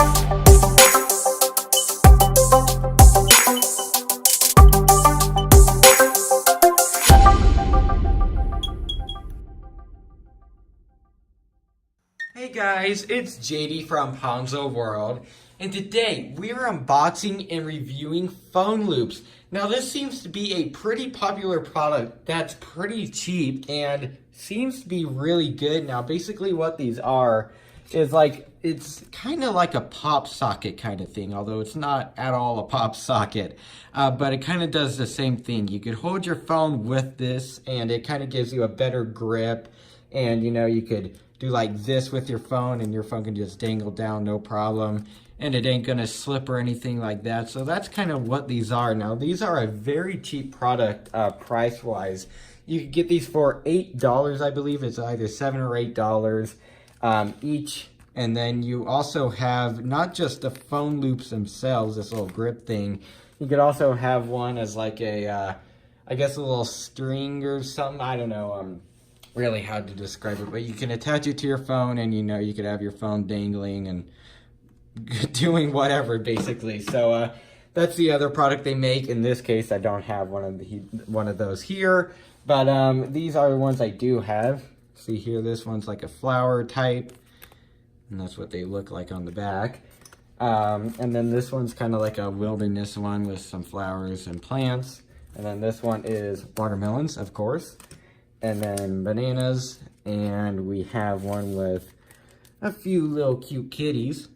Hey guys, it's JD from Ponzo World, and today we are unboxing and reviewing phone loops. Now this seems to be a pretty popular product that's pretty cheap and seems to be really good. Now basically what these are is it's kind of like a pop socket kind of thing, although it's not at all a pop socket, but it kind of does the same thing. You could hold your phone with this and it kind of gives you a better grip, and you could do like this with your phone and your phone can just dangle down no problem, and it ain't gonna slip or anything like that. So that's kind of what these are. Now these are a very cheap product price wise. You could get these for $8, I believe. It's either $7 or $8 each. And then you also have not just the phone loops themselves, this little grip thing. You could also have one as like a I guess a little string or something. I don't know really how to describe it, but you can attach it to your phone, and you could have your phone dangling and doing whatever basically. So that's the other product they make. In this case I don't have one of those here, but these are the ones I do have. See here, this one's like a flower type, and that's what they look like on the back. And then this one's kind of like a wilderness one with some flowers and plants, and then this one is watermelons, of course, and then bananas, and we have one with a few little cute kitties.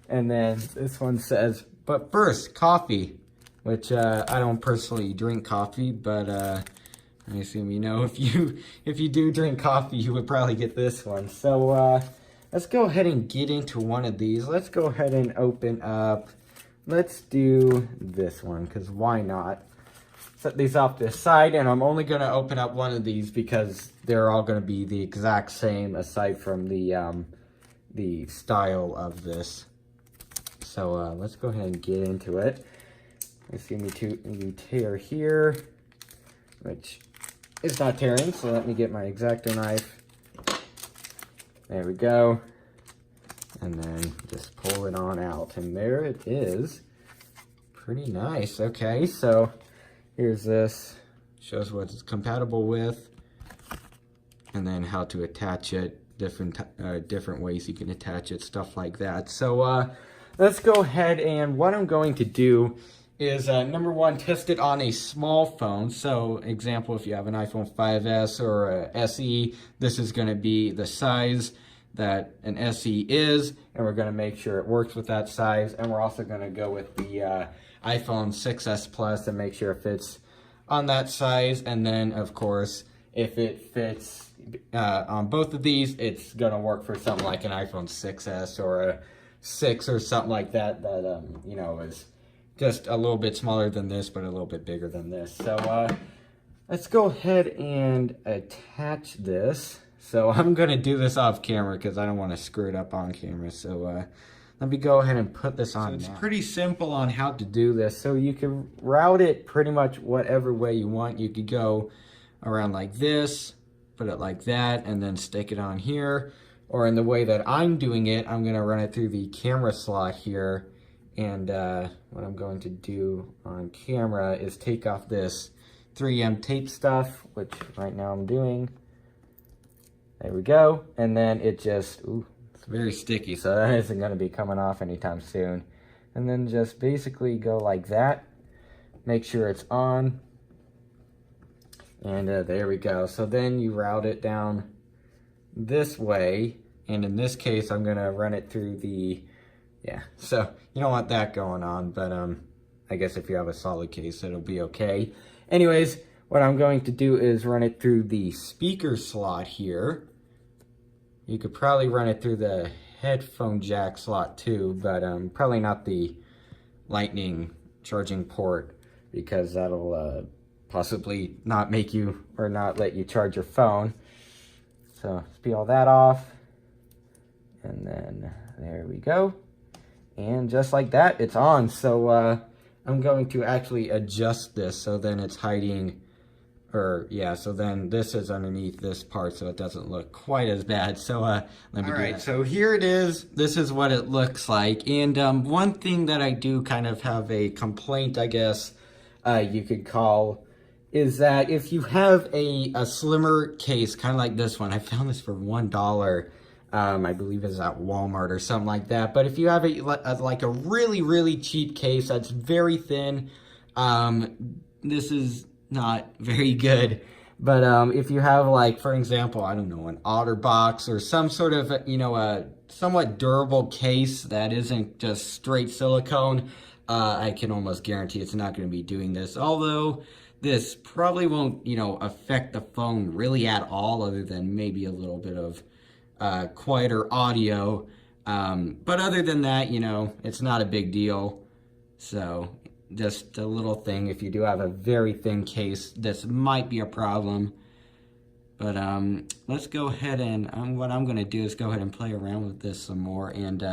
And then this one says, but first, coffee, which I don't personally drink coffee, but I assume if you do drink coffee, you would probably get this one. So let's go ahead and get into one of these. Let's go ahead and open up. Let's do this one, because why not? Set these off to the side, and I'm only going to open up one of these because they're all going to be the exact same aside from the style of this. So let's go ahead and get into it. You see me tear here, which is not tearing, so let me get my X-Acto knife. There we go. And then just pull it on out, and there it is. Pretty nice. Okay, so here's this. Shows what it's compatible with, and then how to attach it, different ways you can attach it, stuff like that. So let's go ahead, and what I'm going to do is number one, test it on a small phone. So example, if you have an iPhone 5S or a SE, this is going to be the size that an SE is, and we're going to make sure it works with that size. And we're also going to go with the iPhone 6S Plus and make sure it fits on that size. And then of course, if it fits on both of these, it's going to work for something like an iPhone 6S or a 6 or something like that, is just a little bit smaller than this, but a little bit bigger than this. So let's go ahead and attach this. So I'm going to do this off camera because I don't want to screw it up on camera. So let me go ahead and put this on. So it's pretty simple on how to do this. So you can route it pretty much whatever way you want. You could go around like this, put it like that, and then stick it on here. Or in the way that I'm doing it, I'm going to run it through the camera slot here. And what I'm going to do on camera is take off this 3M tape stuff, which right now I'm doing. There we go. And then it just, it's very sticky, so that isn't going to be coming off anytime soon. And then just basically go like that. Make sure it's on. And there we go. So then you route it down this way. And in this case, I'm going to run it through the, so you don't want that going on. But I guess if you have a solid case, it'll be okay. Anyways, what I'm going to do is run it through the speaker slot here. You could probably run it through the headphone jack slot too, but probably not the lightning charging port, because that'll possibly not make you, or not let you charge your phone. So let's peel all that off, and then there we go. And just like that, it's on. So I'm going to actually adjust this so then it's hiding Or, yeah, so then this is underneath this part, so it doesn't look quite as bad. So, let me do that. All right, so here it is. This is what it looks like. And one thing that I do kind of have a complaint, I guess, you could call, is that if you have a slimmer case, kind of like this one, I found this for $1. I believe it's at Walmart or something like that. But if you have like a really, really cheap case that's very thin, this is not very good. But if you have, like, for example, I don't know, an OtterBox or some sort of, you know, a somewhat durable case that isn't just straight silicone, I can almost guarantee it's not going to be doing this. Although this probably won't, you know, affect the phone really at all, other than maybe a little bit of quieter audio. But other than that, you know, it's not a big deal. So just a little thing, if you do have a very thin case, this might be a problem. But let's go ahead and what I'm going to do is go ahead and play around with this some more and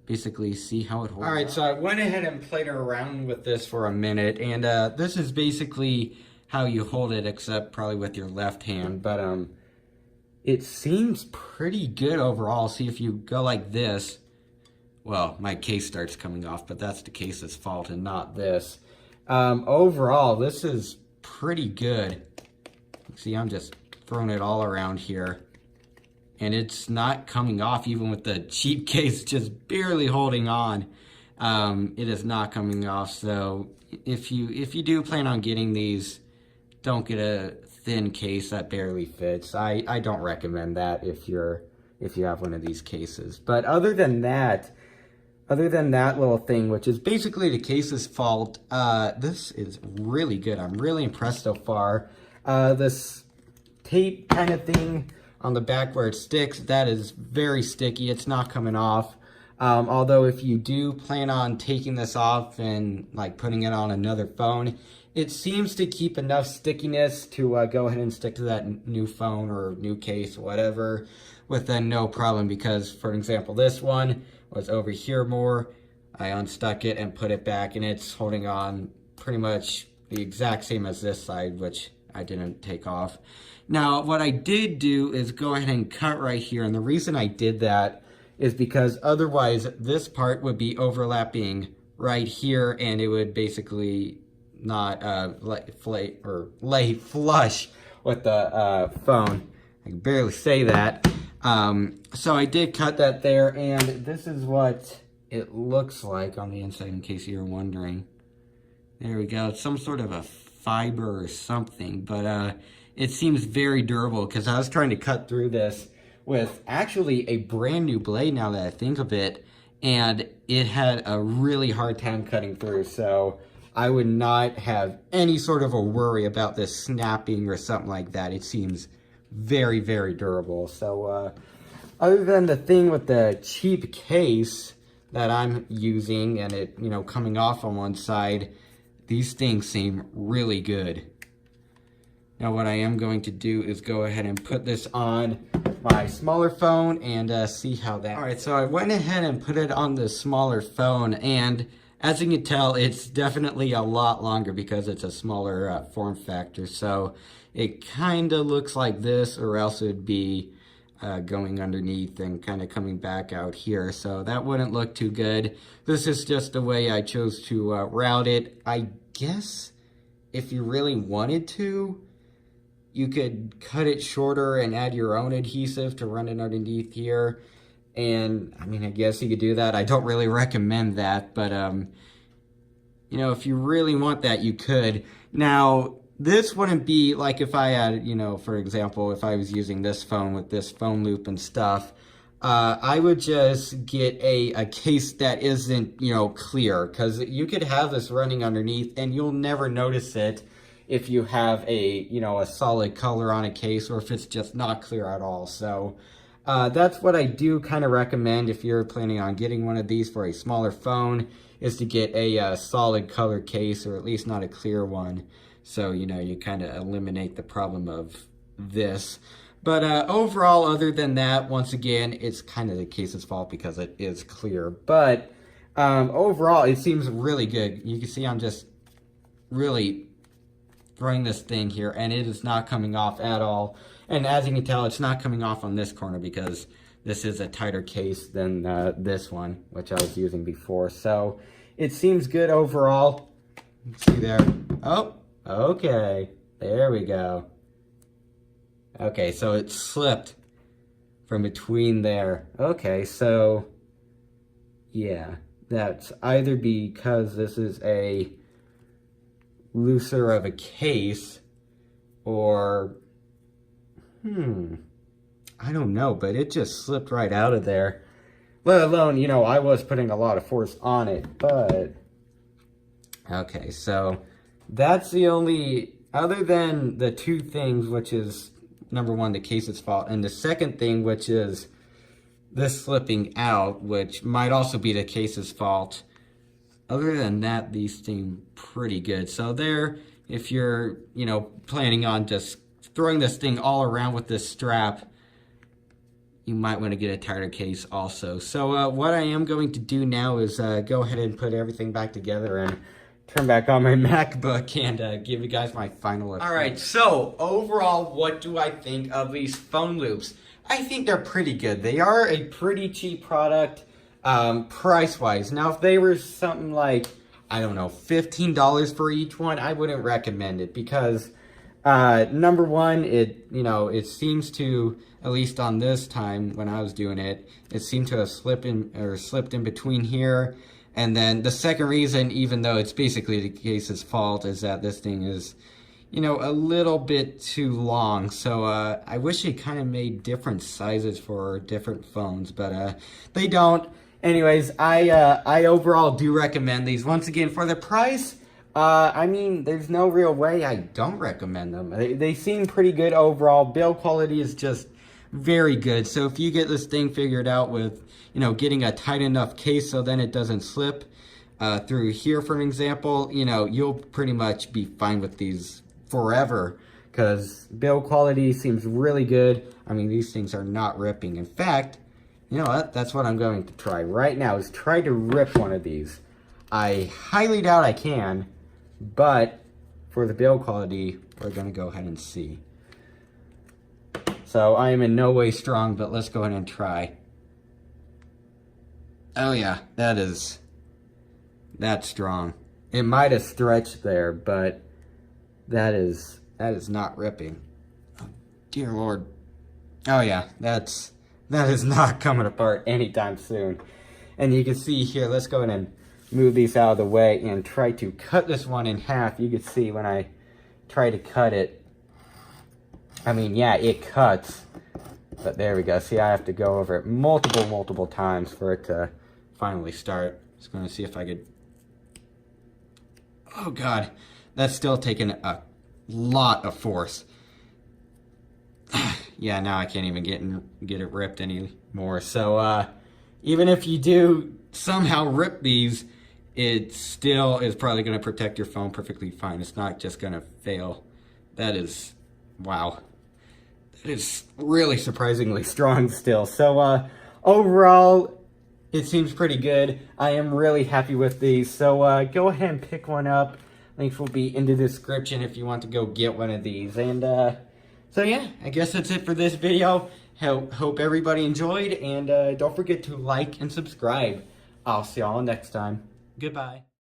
basically see how it holds. All right, so I went ahead and played around with this for a minute, and this is basically how you hold it, except probably with your left hand. But it seems pretty good overall. See, if you go like this, well, my case starts coming off, but that's the case's fault and not this. Overall, this is pretty good. See, I'm just throwing it all around here. And it's not coming off, even with the cheap case just barely holding on. It is not coming off, so if you do plan on getting these, don't get a thin case that barely fits. I don't recommend that if you have one of these cases. But other than that little thing, which is basically the case's fault, this is really good. I'm really impressed so far. This tape kind of thing on the back where it sticks, that is very sticky. It's not coming off. Although if you do plan on taking this off and like putting it on another phone, it seems to keep enough stickiness to go ahead and stick to that new phone or new case, whatever, with then no problem. Because, for example, this one was over here more. I unstuck it and put it back, and it's holding on pretty much the exact same as this side, which I didn't take off. Now, what I did do is go ahead and cut right here, and the reason I did that is because otherwise this part would be overlapping right here, and it would basically not lay flush with the phone. I can barely say that. So I did cut that there, and this is what it looks like on the inside, in case you're wondering. There we go. It's some sort of a fiber or something, but it seems very durable, because I was trying to cut through this with actually a brand new blade, now that I think of it, and it had a really hard time cutting through, so I would not have any sort of a worry about this snapping or something like that. It seems very, very durable. So other than the thing with the cheap case that I'm using and it, you know, coming off on one side, these things seem really good. Now what I am going to do is go ahead and put this on my smaller phone and see how that... Alright, so I went ahead and put it on the smaller phone, and as you can tell, it's definitely a lot longer because it's a smaller form factor. So it kind of looks like this, or else it would be going underneath and kind of coming back out here. So that wouldn't look too good. This is just the way I chose to route it. I guess if you really wanted to, you could cut it shorter and add your own adhesive to run it underneath here. And, I mean, I guess you could do that. I don't really recommend that, but, you know, if you really want that, you could. Now, this wouldn't be like if I had, you know, for example, if I was using this phone with this phone loop and stuff, I would just get a case that isn't, you know, clear, because you could have this running underneath and you'll never notice it if you have a, you know, a solid color on a case, or if it's just not clear at all. So that's what I do kind of recommend if you're planning on getting one of these for a smaller phone, is to get a solid color case, or at least not a clear one. So, you know, you kind of eliminate the problem of this. But overall, other than that, once again, it's kind of the case's fault because it is clear. But overall, it seems really good. You can see I'm just really throwing this thing here, and it is not coming off at all. And as you can tell, it's not coming off on this corner because this is a tighter case than this one, which I was using before. So it seems good overall. See there? Oh, okay. There we go. Okay, so it slipped from between there. Okay, so yeah, that's either because this is a looser of a case, or I don't know, but it just slipped right out of there. Let alone, you know, I was putting a lot of force on it, but okay, so that's the only, other than the two things, which is number one, the case's fault, and the second thing, which is this slipping out, which might also be the case's fault. Other than that, these seem pretty good. So there, if you're, you know, planning on just throwing this thing all around with this strap, you might want to get a tighter case also. So what I am going to do now is go ahead and put everything back together and turn back on my MacBook and give you guys my final opinion. Alright, so overall, what do I think of these phone loops? I think they're pretty good. They are a pretty cheap product, price-wise. Now, if they were something like, I don't know, $15 for each one, I wouldn't recommend it because, number one, it seems to, at least on this time when I was doing it, it seemed to have slipped in between here. And then the second reason, even though it's basically the case's fault, is that this thing is, you know, a little bit too long. So I wish they kind of made different sizes for different phones, but they don't. Anyways, I overall do recommend these. Once again, for the price, I mean, there's no real way I don't recommend them. They seem pretty good overall. Build quality is just very good. So if you get this thing figured out with, you know, getting a tight enough case so then it doesn't slip through here, for an example, you know, you'll pretty much be fine with these forever because build quality seems really good. I mean, these things are not ripping. In fact, you know what? That's what I'm going to try right now, is try to rip one of these. I highly doubt I can, but for the build quality, we're going to go ahead and see. So I am in no way strong, but let's go ahead and try. Oh yeah, that's strong. It might have stretched there, but that is not ripping. Oh, dear Lord. Oh yeah, that is not coming apart anytime soon. And you can see here, let's go ahead and move these out of the way and try to cut this one in half. You can see when I try to cut it, I mean, yeah, it cuts, but there we go. See, I have to go over it multiple times for it to finally start. Just going to see if I could, oh God, that's still taking a lot of force. Yeah, now I can't even get it ripped anymore. So even if you do somehow rip these, it still is probably going to protect your phone perfectly fine. It's not just going to fail. That is, wow. That is really surprisingly strong still. So overall, it seems pretty good. I am really happy with these. So go ahead and pick one up. Links will be in the description if you want to go get one of these. And so yeah, I guess that's it for this video. Hope everybody enjoyed, and don't forget to like and subscribe. I'll see y'all next time. Goodbye.